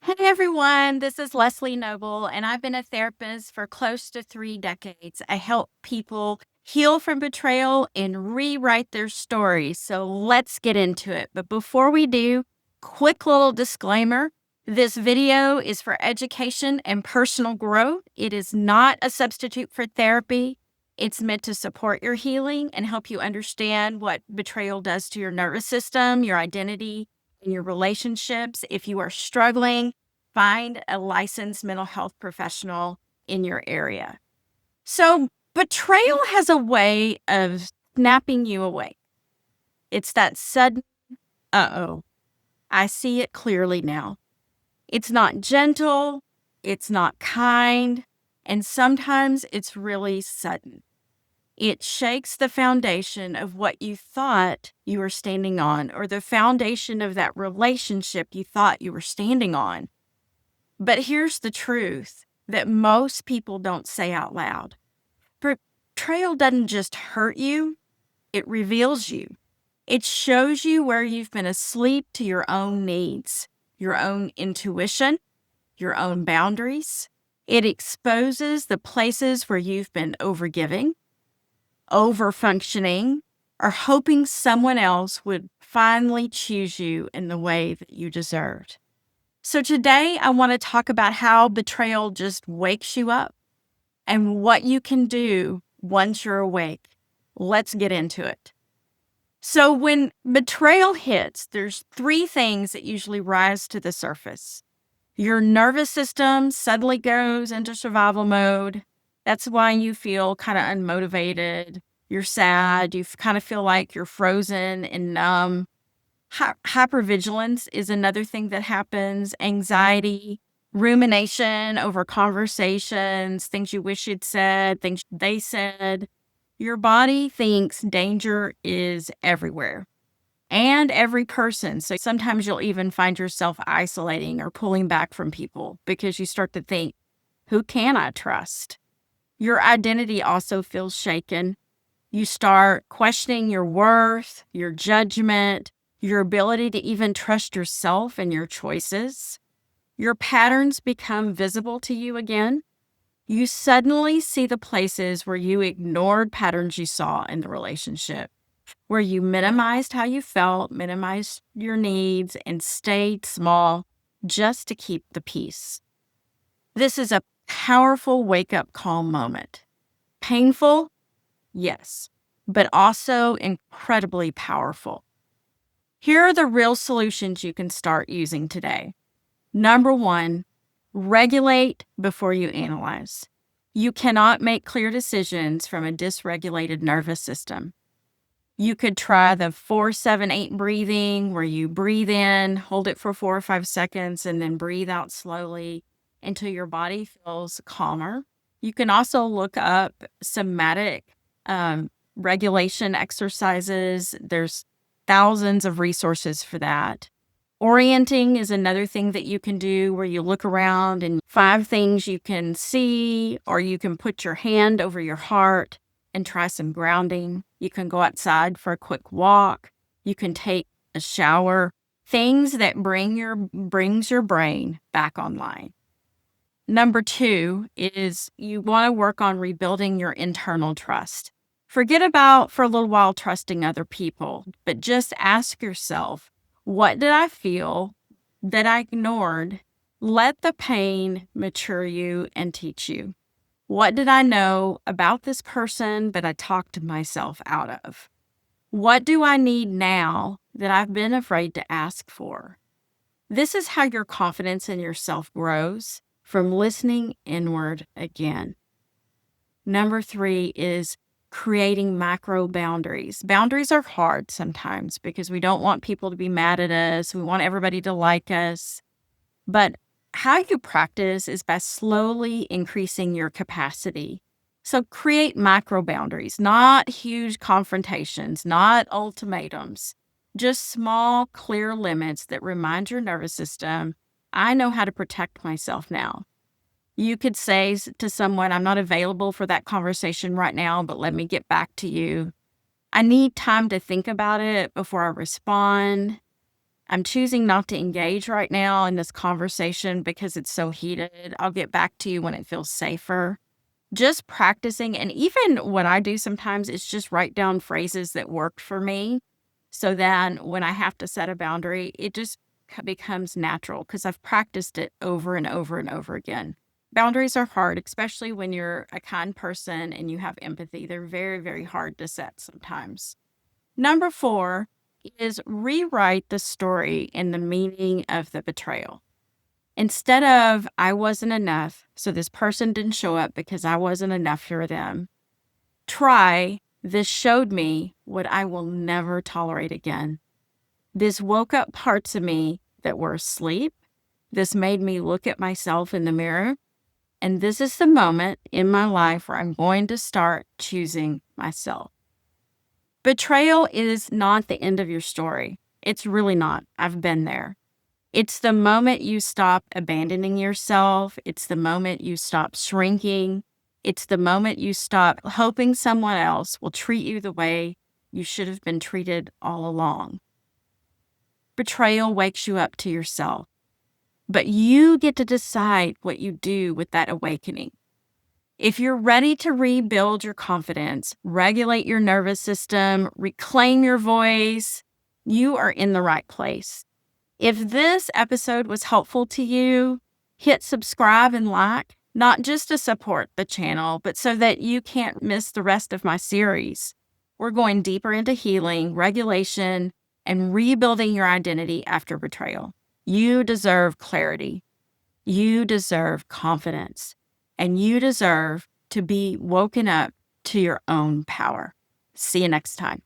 Hey everyone, this is Leslie Noble, and I've been a therapist for close to 3 decades. I help people heal from betrayal and rewrite their stories. So let's get into it. But before we do, quick little disclaimer. This video is for education and personal growth. It is not a substitute for therapy. It's meant to support your healing and help you understand what betrayal does to your nervous system, your identity, and your relationships. If you are struggling, find a licensed mental health professional in your area. So, betrayal has a way of snapping you awake. It's that sudden, uh-oh, I see it clearly now. It's not gentle, it's not kind, and sometimes it's really sudden. It shakes the foundation of what you thought you were standing on, or the foundation of that relationship you thought you were standing on. But here's the truth that most people don't say out loud. Betrayal doesn't just hurt you, it reveals you. It shows you where you've been asleep to your own needs, your own intuition, your own boundaries. It exposes the places where you've been overgiving, overfunctioning, or hoping someone else would finally choose you in the way that you deserved. So today I want to talk about how betrayal just wakes you up and what you can do once you're awake. Let's get into it. So when betrayal hits, there's 3 things that usually rise to the surface. Your nervous system suddenly goes into survival mode. That's why you feel kind of unmotivated. You're sad. You kind of feel like you're frozen and numb. Hypervigilance is another thing that happens. Anxiety, rumination over conversations, things you wish you'd said, things they said. Your body thinks danger is everywhere and every person. So sometimes you'll even find yourself isolating or pulling back from people because you start to think, who can I trust? Your identity also feels shaken. You start questioning your worth, your judgment, your ability to even trust yourself and your choices. Your patterns become visible to you again. You suddenly see the places where you ignored patterns you saw in the relationship, where you minimized how you felt, minimized your needs, and stayed small just to keep the peace. This is a powerful wake-up call moment. Painful? Yes, but also incredibly powerful. Here are the real solutions you can start using today. Number 1, regulate before you analyze. You cannot make clear decisions from a dysregulated nervous system. You could try the 4-7-8 breathing, where you breathe in, hold it for 4 or 5 seconds, and then breathe out slowly until your body feels calmer. You can also look up somatic regulation exercises. There's thousands of resources for that. Orienting is another thing that you can do, where you look around and 5 things you can see, or you can put your hand over your heart and try some grounding. You can go outside for a quick walk. You can take a shower. Things that brings your brain back online. Number 2 is you want to work on rebuilding your internal trust. Forget about, for a little while, trusting other people, but just ask yourself, what did I feel that I ignored? Let the pain mature you and teach you. What did I know about this person that I talked myself out of? What do I need now that I've been afraid to ask for? This is how your confidence in yourself grows, from listening inward again. Number 3 is creating macro boundaries. Boundaries are hard sometimes because we don't want people to be mad at us. We want everybody to like us. But how you practice is by slowly increasing your capacity. So create macro boundaries, not huge confrontations, not ultimatums, just small, clear limits that remind your nervous system, I know how to protect myself now. You could say to someone, I'm not available for that conversation right now, but let me get back to you. I need time to think about it before I respond. I'm choosing not to engage right now in this conversation because it's so heated. I'll get back to you when it feels safer. Just practicing, and even what I do sometimes is just write down phrases that worked for me. So then when I have to set a boundary, it just becomes natural because I've practiced it over and over and over again. Boundaries are hard, especially when you're a kind person and you have empathy. They're very, very hard to set sometimes. Number 4 is rewrite the story and the meaning of the betrayal. Instead of, I wasn't enough, so this person didn't show up because I wasn't enough for them, try, this showed me what I will never tolerate again. This woke up parts of me that were asleep. This made me look at myself in the mirror. And this is the moment in my life where I'm going to start choosing myself. Betrayal is not the end of your story. It's really not. I've been there. It's the moment you stop abandoning yourself. It's the moment you stop shrinking. It's the moment you stop hoping someone else will treat you the way you should have been treated all along. Betrayal wakes you up to yourself, but you get to decide what you do with that awakening. If you're ready to rebuild your confidence, regulate your nervous system, reclaim your voice, you are in the right place. If this episode was helpful to you, hit subscribe and like, not just to support the channel, but so that you can't miss the rest of my series. We're going deeper into healing, regulation, and rebuilding your identity after betrayal. You deserve clarity. You deserve confidence. And you deserve to be woken up to your own power. See you next time.